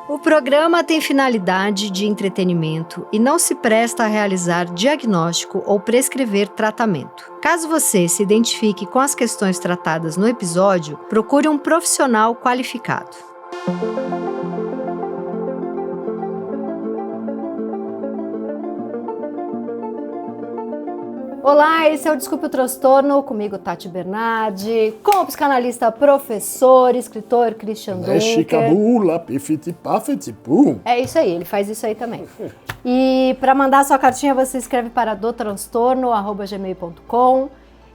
O programa tem finalidade de entretenimento e não se presta a realizar diagnóstico ou prescrever tratamento. Caso você se identifique com as questões tratadas no episódio, procure um profissional qualificado. Olá, esse é o Desculpe o Transtorno, comigo Tati Bernardi, com o psicanalista, professor, escritor Christian Dunker. É isso aí, ele faz isso aí também. E para mandar sua cartinha você escreve para dotranstorno@gmail.com.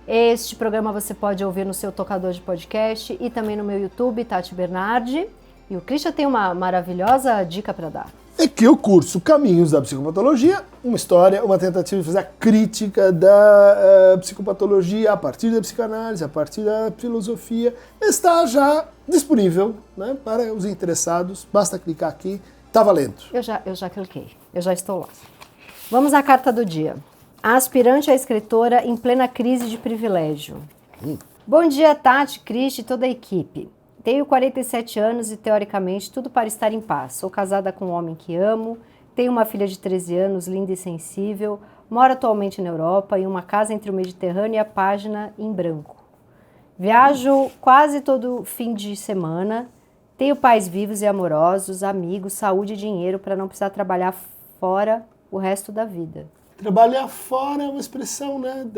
Este programa você pode ouvir no seu tocador de podcast e também no meu YouTube, Tati Bernardi. E o Christian tem uma maravilhosa dica para dar. É que o curso Caminhos da Psicopatologia, uma história, uma tentativa de fazer a crítica da psicopatologia a partir da psicanálise, a partir da filosofia, está já disponível, né, para os interessados. Basta clicar aqui, está valendo. Eu já cliquei, eu já estou lá. Vamos à carta do dia. A aspirante à escritora em plena crise de privilégio. Bom dia, Tati, Cristi e toda a equipe. Tenho 47 anos e, teoricamente, tudo para estar em paz. Sou casada com um homem que amo, tenho uma filha de 13 anos, linda e sensível, moro atualmente na Europa, em uma casa entre o Mediterrâneo e a página em branco. Viajo quase todo fim de semana, tenho pais vivos e amorosos, amigos, saúde e dinheiro para não precisar trabalhar fora o resto da vida. Trabalhar fora é uma expressão, né,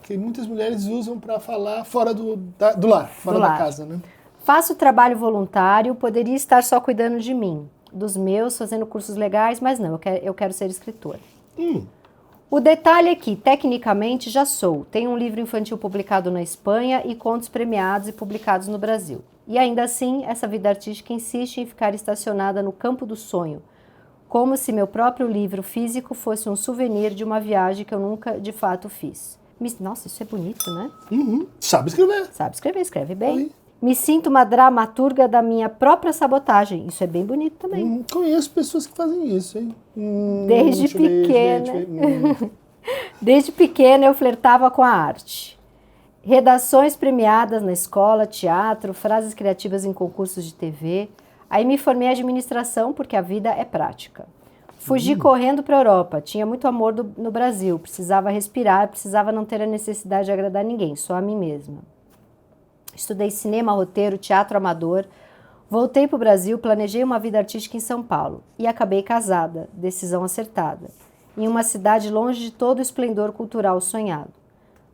que muitas mulheres usam para falar fora do lar, fora da casa, né? Faço trabalho voluntário, poderia estar só cuidando de mim, dos meus, fazendo cursos legais, mas não, eu quero ser escritora. O detalhe é que, tecnicamente, já sou. Tenho um livro infantil publicado na Espanha e contos premiados e publicados no Brasil. E ainda assim, essa vida artística insiste em ficar estacionada no campo do sonho, como se meu próprio livro físico fosse um souvenir de uma viagem que eu nunca, de fato, fiz. Nossa, isso é bonito, né? Sabe escrever. Sabe escrever, escreve bem. Me sinto uma dramaturga da minha própria sabotagem. Isso é bem bonito também. Conheço pessoas que fazem isso, hein? Desde pequena. Desde pequena eu flertava com a arte. Redações premiadas na escola, teatro, frases criativas em concursos de TV. Aí me formei em administração porque a vida é prática. Fugi correndo para a Europa. Tinha muito amor no Brasil. Precisava respirar, precisava não ter a necessidade de agradar ninguém, só a mim mesma. Estudei cinema, roteiro, teatro amador, voltei para o Brasil, planejei uma vida artística em São Paulo e acabei casada, decisão acertada, em uma cidade longe de todo o esplendor cultural sonhado.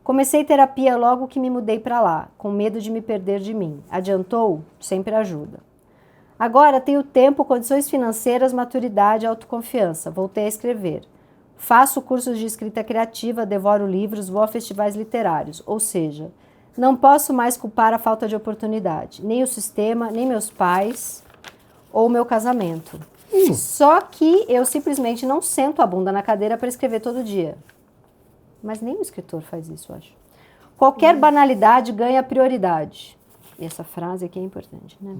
Comecei terapia logo que me mudei para lá, com medo de me perder de mim. Adiantou? Sempre ajuda. Agora tenho tempo, condições financeiras, maturidade e autoconfiança. Voltei a escrever. Faço cursos de escrita criativa, devoro livros, vou a festivais literários, ou seja, não posso mais culpar a falta de oportunidade, nem o sistema, nem meus pais ou meu casamento. Só que eu simplesmente não sento a bunda na cadeira para escrever todo dia. Mas nem o escritor faz isso, eu acho. Qualquer banalidade ganha prioridade. E essa frase aqui é importante, né?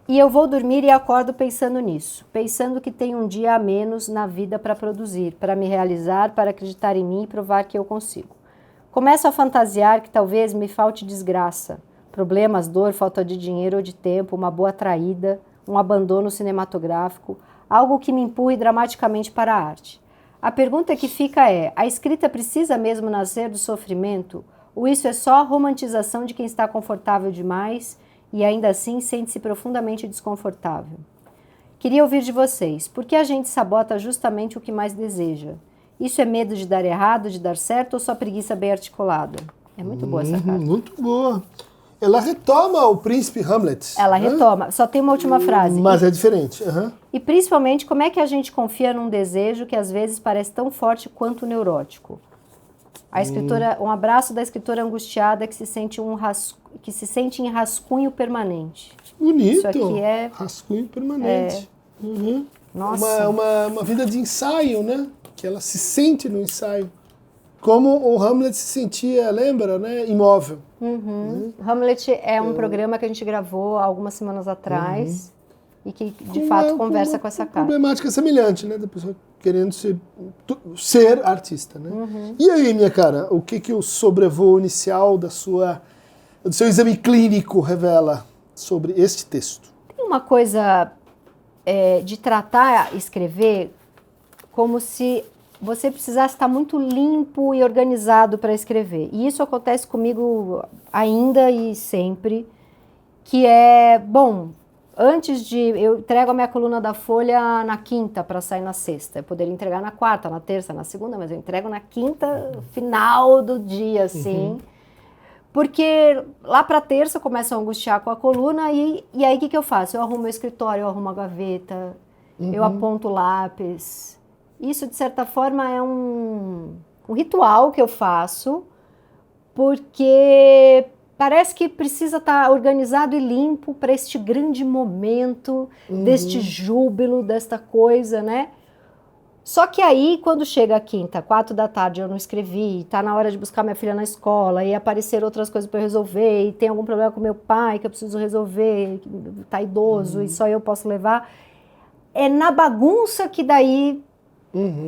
E eu vou dormir e acordo pensando nisso, pensando que tenho um dia a menos na vida para produzir, para me realizar, para acreditar em mim e provar que eu consigo. Começo a fantasiar que talvez me falte desgraça, problemas, dor, falta de dinheiro ou de tempo, uma boa traída, um abandono cinematográfico, algo que me empurre dramaticamente para a arte. A pergunta que fica é, a escrita precisa mesmo nascer do sofrimento? Ou isso é só romantização de quem está confortável demais e ainda assim sente-se profundamente desconfortável? Queria ouvir de vocês, por que a gente sabota justamente o que mais deseja? Isso é medo de dar errado, de dar certo ou só preguiça bem articulada? É muito boa essa carta. Muito boa. Ela retoma o príncipe Hamlet. Ela retoma. Só tem uma última frase. Mas é diferente. E principalmente, como é que a gente confia num desejo que às vezes parece tão forte quanto neurótico? A escritora, um abraço da escritora angustiada que se sente em rascunho permanente. Bonito. Isso aqui é... rascunho permanente. Nossa. Uma vida de ensaio, né? Que ela se sente no ensaio. Como o Hamlet se sentia, lembra, né? Imóvel. Hamlet é um programa que a gente gravou algumas semanas atrás e que, de fato, conversa com essa carta. Problemática semelhante, né? Da pessoa querendo ser artista, né? E aí, minha cara, o que o sobrevoo inicial do seu exame clínico revela? sobre este texto? Tem uma coisa de tratar escrever como se você precisasse estar muito limpo e organizado para escrever. E isso acontece comigo ainda e sempre, que eu entrego a minha coluna da Folha na quinta para sair na sexta. Eu poderia entregar na quarta, na terça, na segunda, mas eu entrego na quinta, final do dia, assim. Porque lá para terça eu começo a angustiar com a coluna e aí o que eu faço? Eu arrumo meu escritório, eu arrumo a gaveta, eu aponto o lápis. Isso, de certa forma, é um ritual que eu faço, porque parece que precisa estar organizado e limpo para este grande momento, deste júbilo, desta coisa, né? Só que aí, quando chega a quinta, 4 da tarde, eu não escrevi, tá na hora de buscar minha filha na escola, e aparecer outras coisas para eu resolver, e tem algum problema com meu pai que eu preciso resolver, que tá idoso e só eu posso levar, é na bagunça que daí,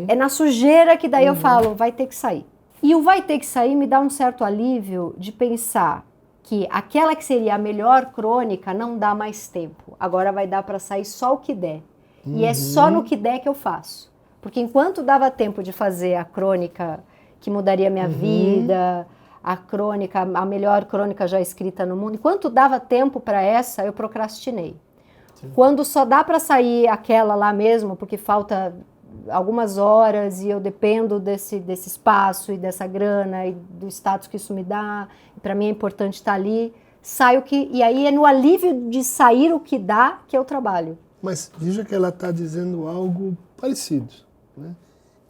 é na sujeira que daí eu falo, vai ter que sair. E o vai ter que sair me dá um certo alívio de pensar que aquela que seria a melhor crônica não dá mais tempo, agora vai dar para sair só o que der. E é só no que der que eu faço. Porque enquanto dava tempo de fazer a crônica que mudaria minha vida, a crônica, a melhor crônica já escrita no mundo, enquanto dava tempo para essa, eu procrastinei. Sim. Quando só dá para sair aquela lá mesmo, porque falta algumas horas e eu dependo desse espaço e dessa grana e do status que isso me dá, para mim é importante estar ali, e aí é no alívio de sair o que dá que eu trabalho. Mas veja que ela está dizendo algo parecido. Né?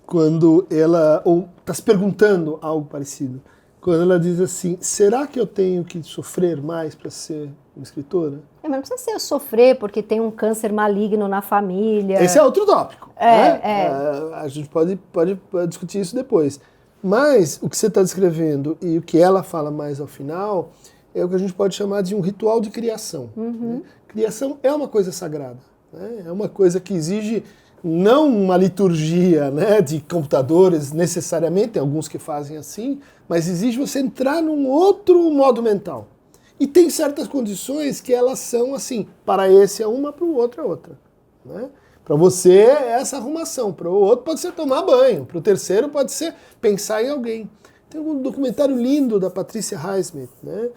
Quando ela, ou está se perguntando algo parecido, quando ela diz assim, será que eu tenho que sofrer mais para ser uma escritora? Mas não precisa ser eu sofrer porque tem um câncer maligno na família. Esse é outro tópico. A gente pode discutir isso depois. Mas o que você está descrevendo e o que ela fala mais ao final é o que a gente pode chamar de um ritual de criação. Né? Criação é uma coisa sagrada. Né? É uma coisa que exige não uma liturgia, né, de computadores, necessariamente, tem alguns que fazem assim, mas exige você entrar num outro modo mental. E tem certas condições que elas são assim, para esse é uma, para o outro é outra. Né? Para você é essa arrumação, para o outro pode ser tomar banho, para o terceiro pode ser pensar em alguém. Tem um documentário lindo da Patricia Highsmith, né?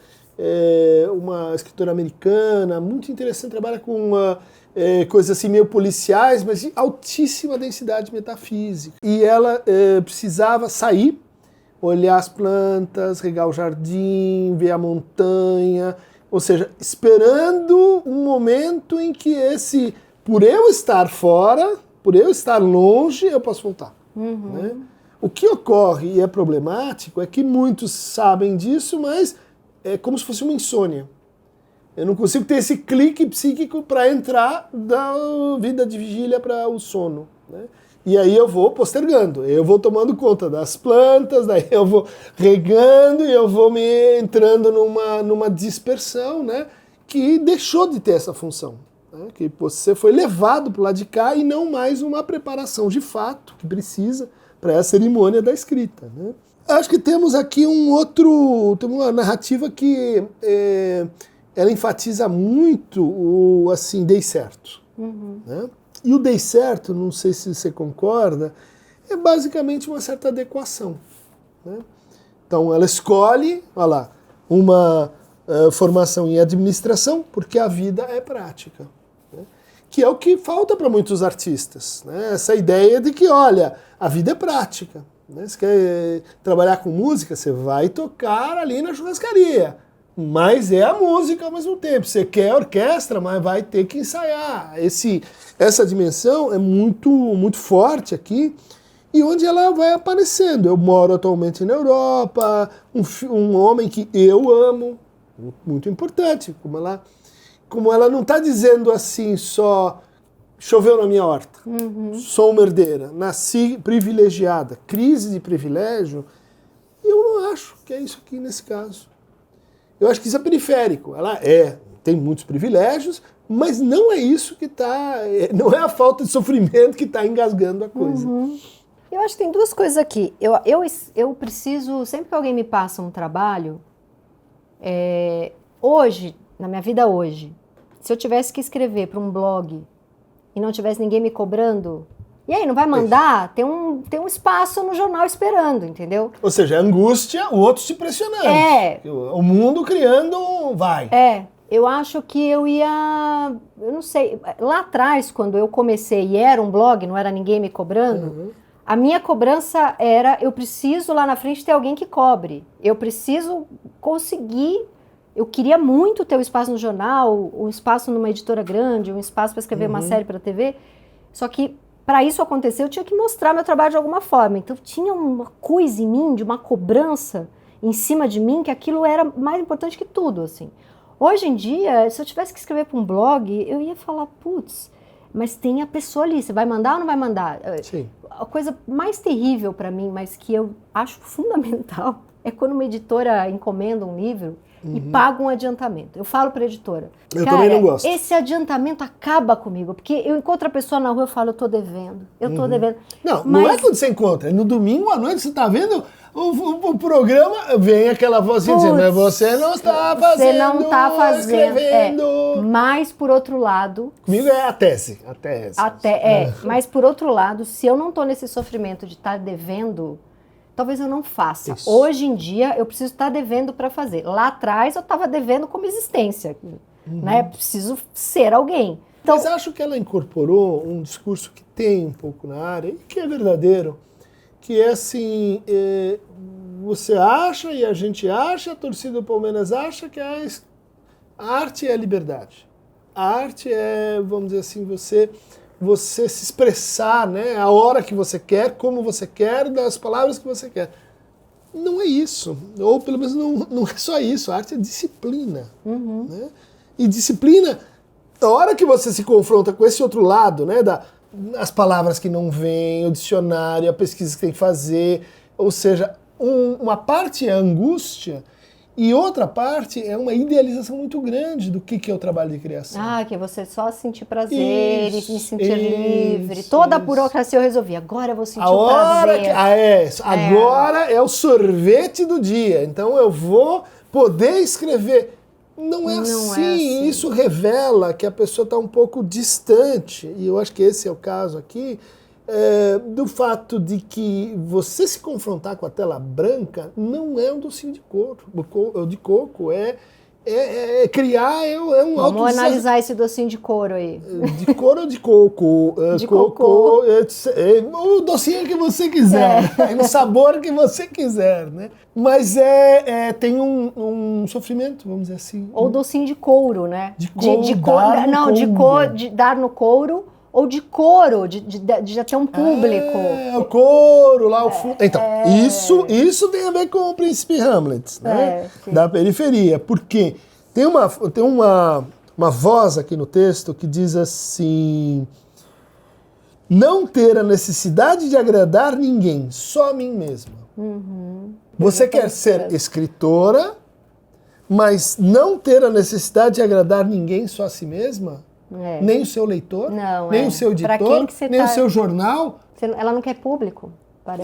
Uma escritora americana, muito interessante, trabalha com coisas assim meio policiais, mas de altíssima densidade metafísica. E ela precisava sair, olhar as plantas, regar o jardim, ver a montanha, ou seja, esperando um momento em que por eu estar fora, por eu estar longe, eu posso voltar. Né? O que ocorre e é problemático é que muitos sabem disso, mas é como se fosse uma insônia. Eu não consigo ter esse clique psíquico para entrar da vida de vigília para o sono. Né? E aí eu vou postergando, eu vou tomando conta das plantas, daí eu vou regando e eu vou me entrando numa dispersão, né, que deixou de ter essa função. Né, que você foi levado para o lado de cá e não mais uma preparação de fato que precisa para a cerimônia da escrita. Né? Acho que temos aqui tem uma narrativa que ela enfatiza muito o assim, dei certo. Né? E o dei certo, não sei se você concorda, é basicamente uma certa adequação. Né? Então ela escolhe, olha lá, uma formação em administração, porque a vida é prática. Né? Que é o que falta para muitos artistas. Né? Essa ideia de que, olha, a vida é prática. Né? Você quer trabalhar com música, você vai tocar ali na churrascaria. Mas é a música ao mesmo tempo. Você quer orquestra, mas vai ter que ensaiar. Essa dimensão é muito, muito forte aqui e onde ela vai aparecendo. Eu moro atualmente na Europa, um homem que eu amo, muito importante. Como ela não está dizendo assim só choveu na minha horta, sou uma herdeira, nasci privilegiada, crise de privilégio, eu não acho que é isso aqui nesse caso. Eu acho que isso é periférico. Ela tem muitos privilégios, mas não é isso que não é a falta de sofrimento que está engasgando a coisa. Eu acho que tem duas coisas aqui. Eu preciso, sempre que alguém me passa um trabalho, hoje, na minha vida hoje, se eu tivesse que escrever para um blog e não tivesse ninguém me cobrando, e aí, não vai mandar? Tem um espaço no jornal esperando, entendeu? Ou seja, angústia, o outro te pressionando. O mundo criando, vai. Eu acho que eu não sei, lá atrás, quando eu comecei e era um blog, não era ninguém me cobrando, a minha cobrança era, eu preciso lá na frente ter alguém que cobre. Eu preciso conseguir, eu queria muito ter um espaço no jornal, um espaço numa editora grande, um espaço para escrever uma série para TV, só que para isso acontecer, eu tinha que mostrar meu trabalho de alguma forma. Então, tinha uma coisa em mim, de uma cobrança em cima de mim, que aquilo era mais importante que tudo, assim. Hoje em dia, se eu tivesse que escrever para um blog, eu ia falar, putz, mas tem a pessoa ali, você vai mandar ou não vai mandar? Sim. A coisa mais terrível para mim, mas que eu acho fundamental, é quando uma editora encomenda um livro e paga um adiantamento. Eu falo para a editora, eu também não gosto. Esse adiantamento acaba comigo, porque eu encontro a pessoa na rua e falo, eu tô devendo. Não, não é quando você encontra, é no domingo à noite, você tá vendo o programa, vem aquela vozinha dizendo, mas você não está fazendo, você não tá fazendo, escrevendo. Mas, por outro lado... Comigo é a tese. Mas, por outro lado, se eu não tô nesse sofrimento de estar devendo, talvez eu não faça. Isso. Hoje em dia, eu preciso estar devendo para fazer. Lá atrás, eu estava devendo como existência. Né? Preciso ser alguém. Então, mas acho que ela incorporou um discurso que tem um pouco na área, e que é verdadeiro, que é assim, você acha e a gente acha, a torcida do Palmeiras acha que a arte é a liberdade. A arte é, vamos dizer assim, você se expressar, né, a hora que você quer, como você quer, das palavras que você quer. Não é isso, ou pelo menos não é só isso, a arte é disciplina. Né? E disciplina, a hora que você se confronta com esse outro lado, né, as palavras que não vêm, o dicionário, a pesquisa que tem que fazer, ou seja, uma parte é angústia e outra parte é uma idealização muito grande do que é o trabalho de criação. Que você só sentir prazer e me sentir livre. Toda a burocracia eu resolvi. Agora eu vou sentir o prazer. Agora é o sorvete do dia. Então eu vou poder escrever. Não é assim. Isso revela que a pessoa está um pouco distante. E eu acho que esse é o caso aqui. Do fato de que você se confrontar com a tela branca não é um docinho de coco, é criar, um Vamos analisar esse docinho de couro aí. De couro ou de coco? De cocô. O docinho que você quiser, o sabor que você quiser, né? Mas tem um sofrimento, vamos dizer assim. Ou docinho de couro, né? De couro, de dar no couro. Ou de coro, de já ter um público. O coro lá, o fundo. Então, isso tem a ver com o príncipe Hamlet, né? Da periferia. Porque tem uma voz aqui no texto que diz assim: não ter a necessidade de agradar ninguém, só a mim mesma. Você quer ser escritora, mas não ter a necessidade de agradar ninguém, só a si mesma? Nem o seu leitor, nem o seu editor, nem o seu jornal. Ela não quer público.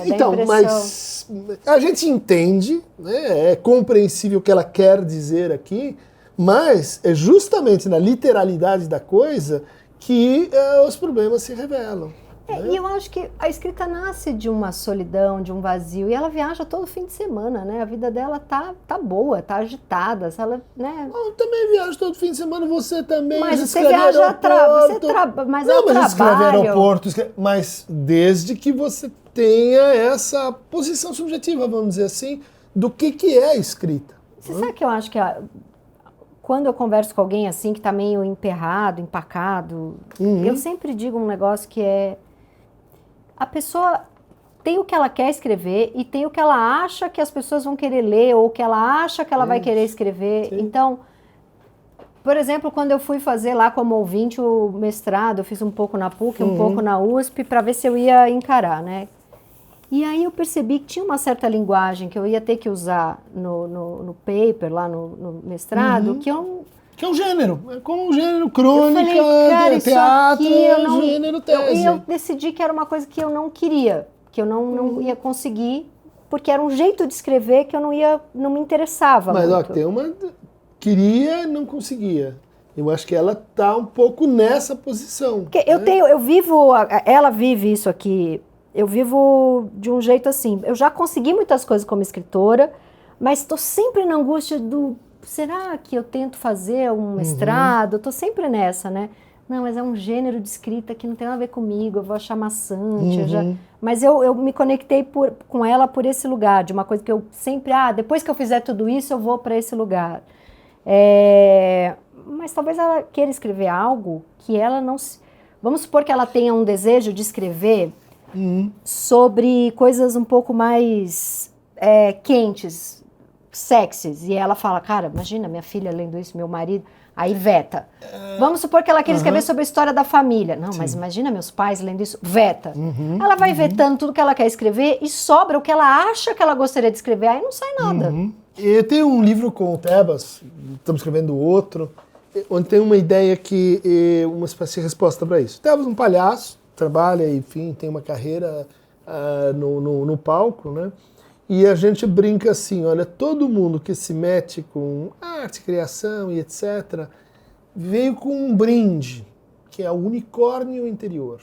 Então, mas a gente entende, né, é compreensível o que ela quer dizer aqui, mas é justamente na literalidade da coisa que os problemas se revelam. E eu acho que a escrita nasce de uma solidão, de um vazio, e ela viaja todo fim de semana, né? A vida dela tá boa, tá agitada, ela, né? Eu também viajo todo fim de semana, você também. Mas você viaja mas não, mas escreve aeroporto, mas desde que você tenha essa posição subjetiva, vamos dizer assim, do que é a escrita. Você sabe que eu acho que quando eu converso com alguém assim, que tá meio emperrado, empacado, eu sempre digo um negócio que é: a pessoa tem o que ela quer escrever e tem o que ela acha que as pessoas vão querer ler ou o que ela acha que ela vai querer escrever. Sim. Então, por exemplo, quando eu fui fazer lá como ouvinte o mestrado, eu fiz um pouco na PUC, um pouco na USP, para ver se eu ia encarar, né? E aí eu percebi que tinha uma certa linguagem que eu ia ter que usar no paper, lá no mestrado, que é um gênero, é como um gênero crônica, teatro, gênero tese. E eu decidi que era uma coisa que eu não queria, que eu não ia conseguir, porque era um jeito de escrever que eu não me interessava muito. Mas tem uma queria e não conseguia. Eu acho que ela tá um pouco nessa posição. Porque ela vive isso aqui, eu vivo de um jeito assim, eu já consegui muitas coisas como escritora, mas estou sempre na angústia será que eu tento fazer um mestrado? Estou sempre nessa, né? Não, mas é um gênero de escrita que não tem nada a ver comigo, eu vou achar maçante. Mas eu me conectei com ela por esse lugar, de uma coisa que eu sempre... depois que eu fizer tudo isso, eu vou para esse lugar. Mas talvez ela queira escrever algo que ela não... Vamos supor que ela tenha um desejo de escrever sobre coisas um pouco mais quentes, sexys. E ela fala, cara, imagina minha filha lendo isso, meu marido... Aí veta. Vamos supor que ela queira escrever sobre a história da família. Não, mas imagina meus pais lendo isso. Veta. Ela vai vetando tudo que ela quer escrever e sobra o que ela acha que ela gostaria de escrever. Aí não sai nada. Eu tenho um livro com o Tebas, estamos escrevendo outro, onde tem uma ideia uma espécie de resposta para isso. O Tebas é um palhaço, trabalha, enfim, tem uma carreira no palco, né? E a gente brinca assim, olha, todo mundo que se mete com arte, criação e etc., veio com um brinde, que é o unicórnio interior.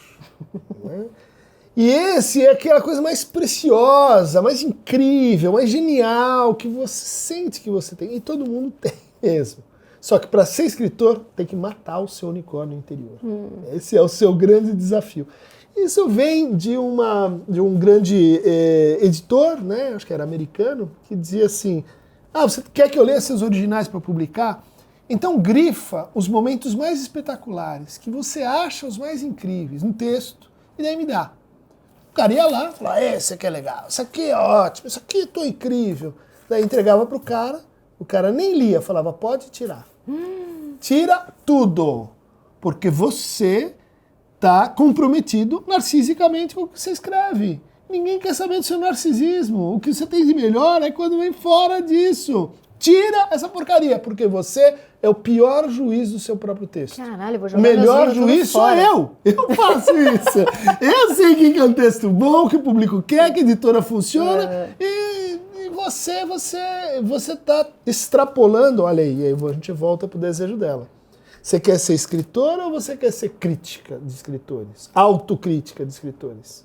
Né? E esse é aquela coisa mais preciosa, mais incrível, mais genial, que você sente que você tem. E todo mundo tem mesmo. Só que para ser escritor, tem que matar o seu unicórnio interior. Esse é o seu grande desafio. Isso vem de um grande editor, né, acho que era americano, que dizia assim, você quer que eu leia seus originais para publicar? Então grifa os momentos mais espetaculares, que você acha os mais incríveis, no texto, e daí me dá. O cara ia lá, falava, esse aqui é legal, isso aqui é ótimo, isso aqui é incrível. Daí entregava para o cara nem lia, falava, pode tirar. Tira tudo, porque você... está comprometido narcisicamente com o que você escreve. Ninguém quer saber do seu narcisismo. O que você tem de melhor é quando vem fora disso. Tira essa porcaria, porque você é o pior juiz do seu próprio texto. Caralho, eu vou jogar o melhor juiz sou eu. Eu faço isso. Eu sei que é um texto bom, que o público quer, que a editora funciona. E você está extrapolando. Olha aí a gente volta pro desejo dela. Você quer ser escritora ou você quer ser crítica de escritores? Autocrítica de escritores.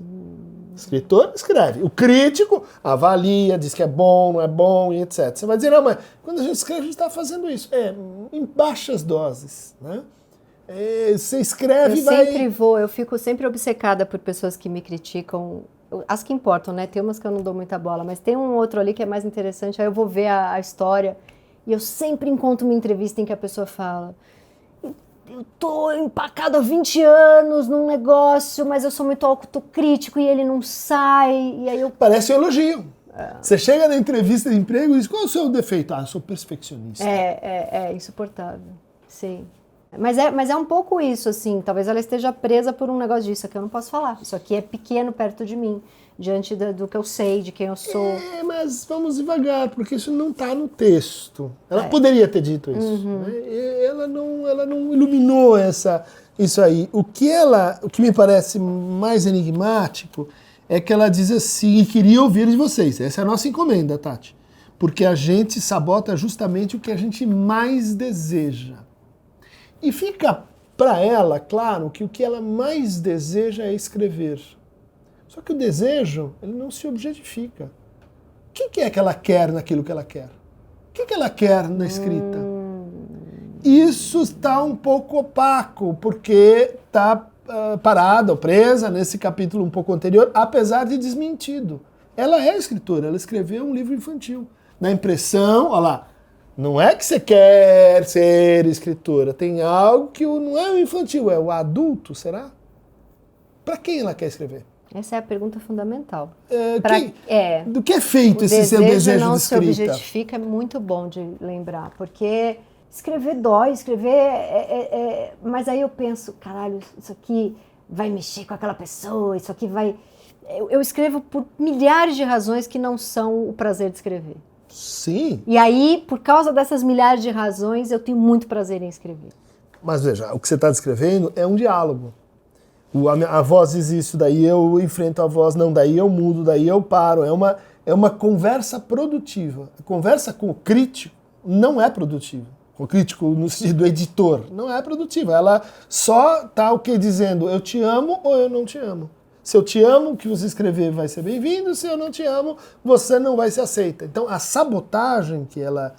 Escritor escreve. O crítico avalia, diz que é bom, não é bom e etc. Você vai dizer, não, mas quando a gente escreve, a gente está fazendo isso. Em baixas doses. Né? Você escreve e vai... Eu fico sempre obcecada por pessoas que me criticam. As que importam, né? Tem umas que eu não dou muita bola, mas tem um outro ali que é mais interessante, aí eu vou ver a história e eu sempre encontro uma entrevista em que a pessoa fala... Eu tô empacado há 20 anos num negócio, mas eu sou muito autocrítico e ele não sai, e aí eu... Parece um elogio. Você chega na entrevista de emprego e diz, qual é o seu defeito? Eu sou perfeccionista. É insuportável, sim. Mas é um pouco isso, assim, talvez ela esteja presa por um negócio disso, aqui eu não posso falar, isso aqui é pequeno perto de mim, diante do que eu sei, de quem eu sou. Mas vamos devagar, porque isso não está no texto. Ela poderia ter dito isso. Né? Ela não iluminou isso aí. O que me parece mais enigmático é que ela diz assim, e queria ouvir de vocês. Essa é a nossa encomenda, Tati. Porque a gente sabota justamente o que a gente mais deseja. E fica para ela claro que o que ela mais deseja é escrever. Só que o desejo, ele não se objetifica. O que é que ela quer naquilo que ela quer? O que ela quer na escrita? Isso está um pouco opaco, porque está parada ou presa nesse capítulo um pouco anterior, apesar de desmentido. Ela é escritora, ela escreveu um livro infantil. Na impressão, olha lá, não é que você quer ser escritora, tem algo que não é o infantil, é o adulto, será? Para quem ela quer escrever? Essa é a pergunta fundamental. Do que é feito esse seu desejo de escrita? Não se objetifica, é muito bom de lembrar, porque escrever dói, mas aí eu penso, caralho, isso aqui vai mexer com aquela pessoa, isso aqui vai... Eu escrevo por milhares de razões que não são o prazer de escrever. Sim. E aí, por causa dessas milhares de razões, eu tenho muito prazer em escrever. Mas veja, o que você está descrevendo é um diálogo. A voz diz isso, daí eu enfrento a voz, não, daí eu mudo, daí eu paro. É uma conversa produtiva. A conversa com o crítico não é produtiva. com crítico no sentido do editor, não é produtiva. Ela só está o quê? Dizendo eu te amo ou eu não te amo. Se eu te amo, o que você escrever vai ser bem-vindo. Se eu não te amo, você não vai ser aceita. Então, a sabotagem que ela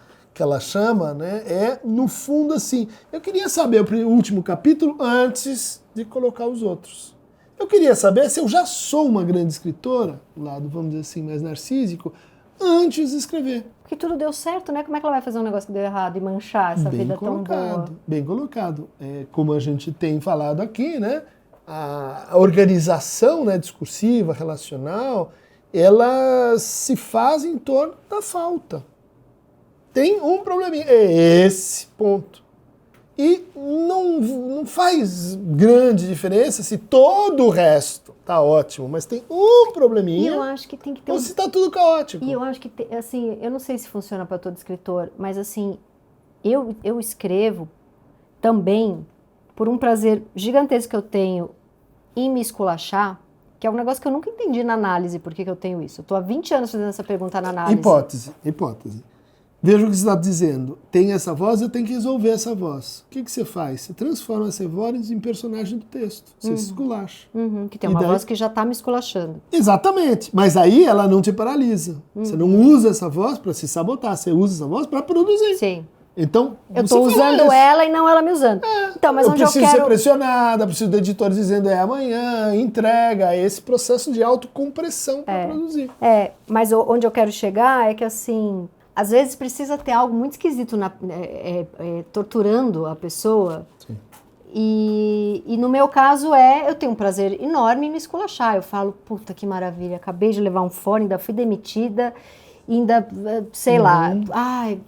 chama, né, é, no fundo, assim, eu queria saber o último capítulo antes de colocar os outros. Eu queria saber se eu já sou uma grande escritora, do lado, vamos dizer assim, mais narcísico, antes de escrever. Porque tudo deu certo, né? Como é que ela vai fazer um negócio que deu errado e manchar essa vida tão boa? Bem colocado. É, como a gente tem falado aqui, né? A organização, né, discursiva, relacional, ela se faz em torno da falta. Tem um probleminha, é esse ponto. E não faz grande diferença se todo o resto tá ótimo, mas tem um probleminha. E eu acho que tem que ter ou se tá tudo caótico. E eu acho que, assim, eu não sei se funciona para todo escritor, mas assim, eu escrevo também por um prazer gigantesco que eu tenho em me esculachar, que é um negócio que eu nunca entendi na análise, por que eu tenho isso. Eu tô há 20 anos fazendo essa pergunta na análise. Hipótese. Veja o que você está dizendo. Tem essa voz, eu tenho que resolver essa voz. O que você faz? Você transforma essa voz em personagem do texto. Você se esculacha. Que tem uma voz que já está me esculachando. Exatamente. Mas aí ela não te paralisa. Você não usa essa voz para se sabotar. Você usa essa voz para produzir. Sim. Então, eu estou usando ela e não ela me usando. Então, mas onde eu preciso ser pressionada, preciso do editor dizendo amanhã, entrega, esse processo de autocompressão para produzir. Mas onde eu quero chegar é que, assim, às vezes precisa ter algo muito esquisito torturando a pessoa. Sim. E no meu caso eu tenho um prazer enorme em me esculachar. Eu falo, puta que maravilha, acabei de levar um fone, ainda fui demitida, ainda, sei lá,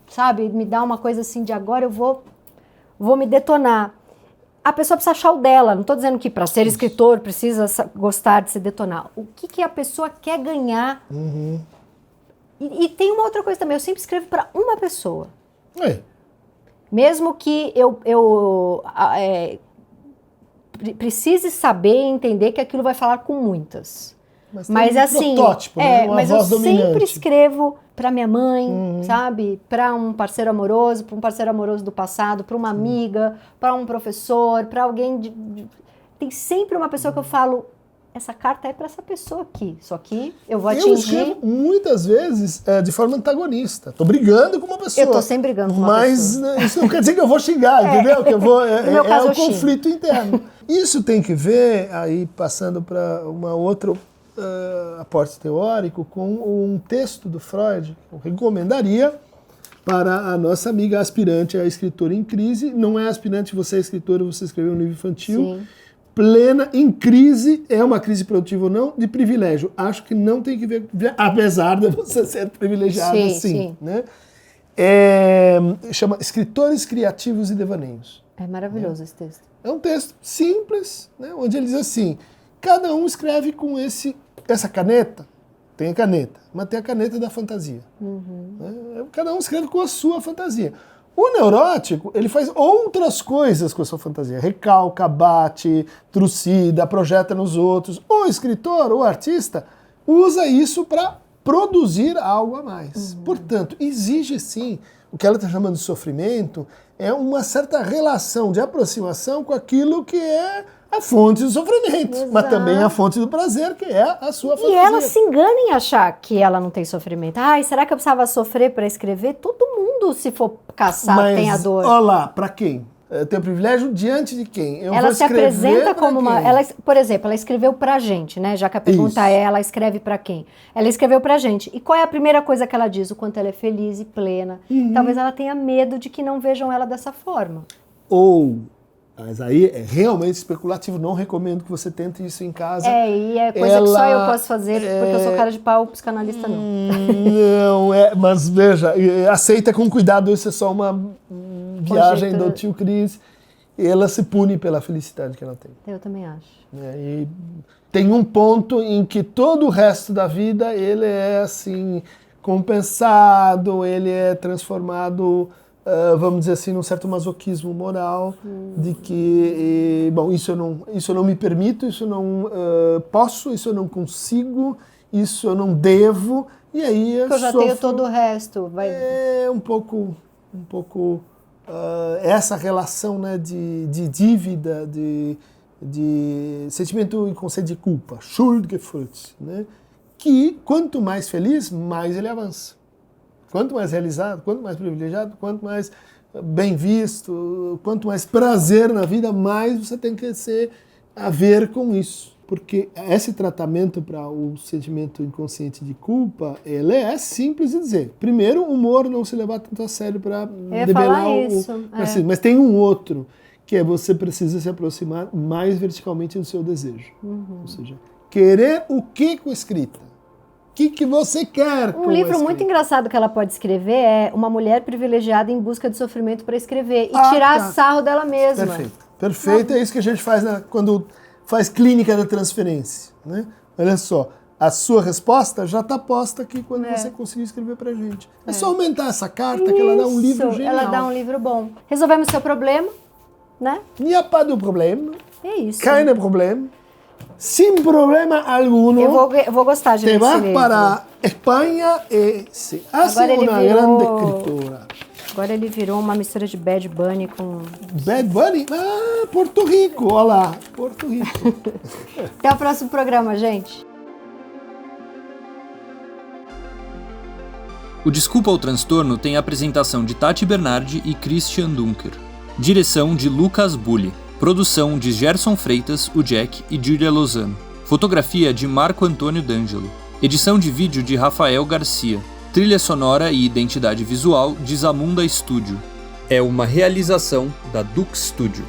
sabe, me dá uma coisa assim de agora eu vou me detonar. A pessoa precisa achar o dela, não estou dizendo que para ser escritor precisa gostar de se detonar. O que a pessoa quer ganhar? E tem uma outra coisa também, eu sempre escrevo para uma pessoa. Mesmo que eu precise saber e entender que aquilo vai falar com muitas. Mas assim, protótipo, né? Uma mas voz eu dominante. sempre escrevo para minha mãe, sabe? Para um parceiro amoroso do passado, para uma amiga, para um professor, para alguém tem sempre uma pessoa que eu falo, essa carta é para essa pessoa aqui, só que eu vou atingir... Eu escrevo muitas vezes de forma antagonista. Tô brigando com uma pessoa. Eu tô sempre brigando com uma pessoa. Mas isso não quer dizer que eu vou xingar, entendeu? Que eu vou, no meu caso, um conflito interno. Isso tem que ver, aí passando para uma outra aporte teórico, com um texto do Freud, que eu recomendaria para a nossa amiga aspirante a escritora em crise. Não é aspirante, você é escritora, você escreveu um livro infantil. Sim. Plena, em crise, é uma crise produtiva ou não, de privilégio. Acho que não tem que ver, apesar de você ser privilegiado sim. Né? Chama Escritores Criativos e Devaneios. É maravilhoso esse texto. É um texto simples, né, onde ele diz assim, cada um escreve com essa caneta, tem a caneta, mas tem a caneta da fantasia. Né? Cada um escreve com a sua fantasia. O neurótico, ele faz outras coisas com a sua fantasia. Recalca, bate, trucida, projeta nos outros. O escritor, o artista, usa isso para produzir algo a mais. Portanto, exige sim, o que ela está chamando de sofrimento, é uma certa relação de aproximação com aquilo que é a fonte do sofrimento, mas também a fonte do prazer, que é a sua fantasia. E ela se engana em achar que ela não tem sofrimento. Será que eu precisava sofrer para escrever? Todo mundo, se for caçar, tem a dor. Olha lá, para quem? Tem o privilégio diante de quem? Ela se apresenta como uma... por exemplo, ela escreveu pra gente, né? Já que a pergunta ela escreve pra quem? Ela escreveu pra gente. E qual é a primeira coisa que ela diz? O quanto ela é feliz e plena. Talvez ela tenha medo de que não vejam ela dessa forma. Mas aí é realmente especulativo, não recomendo que você tente isso em casa. E é coisa que só eu posso fazer, porque eu sou cara de pau, psicanalista não. Não, mas veja, aceita com cuidado, isso é só uma viagem do tio Cris. Ela se pune pela felicidade que ela tem. Eu também acho. E tem um ponto em que todo o resto da vida ele é assim, compensado, ele é transformado... vamos dizer assim, num certo masoquismo moral, de que, bom, isso eu não me permito, isso eu não posso, isso eu não consigo, isso eu não devo, e aí porque eu já tenho todo o resto. É um pouco essa relação, né, de dívida, de sentimento inconsciente de culpa, Schuldgefühl, né, que quanto mais feliz, mais ele avança. Quanto mais realizado, quanto mais privilegiado, quanto mais bem visto, quanto mais prazer na vida, mais você tem que a ver com isso. Porque esse tratamento para o sentimento inconsciente de culpa, ele é simples de dizer. Primeiro, o humor, não se levar tanto a sério para debelar o... Mas tem um outro, que é você precisa se aproximar mais verticalmente do seu desejo. Ou seja, querer o que com a escrita? O que você quer com a escrita? Um livro muito engraçado que ela pode escrever é Uma Mulher Privilegiada em Busca de Sofrimento para Escrever. E tirar sarro dela mesma. Perfeito. É isso que a gente faz quando faz clínica da transferência, né? Olha só, a sua resposta já está posta aqui quando você conseguir escrever pra gente. É só aumentar essa carta que ela dá um livro genial. Ela dá um livro bom. Resolvemos o seu problema, né? N'y a pas de problema. É isso. Kein problema. Sem problema algum. Eu vou gostar de ler esse livro. Te vas para a Espanha e se hace uma grande escritora. Agora ele virou uma mistura de Bad Bunny com... Bad Bunny? Ah, Porto Rico, olha lá, Porto Rico. Até o próximo programa, gente. O Desculpa ao Transtorno tem a apresentação de Tati Bernardi e Christian Dunker. Direção de Lucas Bulli. Produção de Gerson Freitas, o Jack e Julia Lozano. Fotografia de Marco Antônio D'Angelo. Edição de vídeo de Rafael Garcia. Trilha sonora e identidade visual de Zamunda Studio. É uma realização da Dux Studio.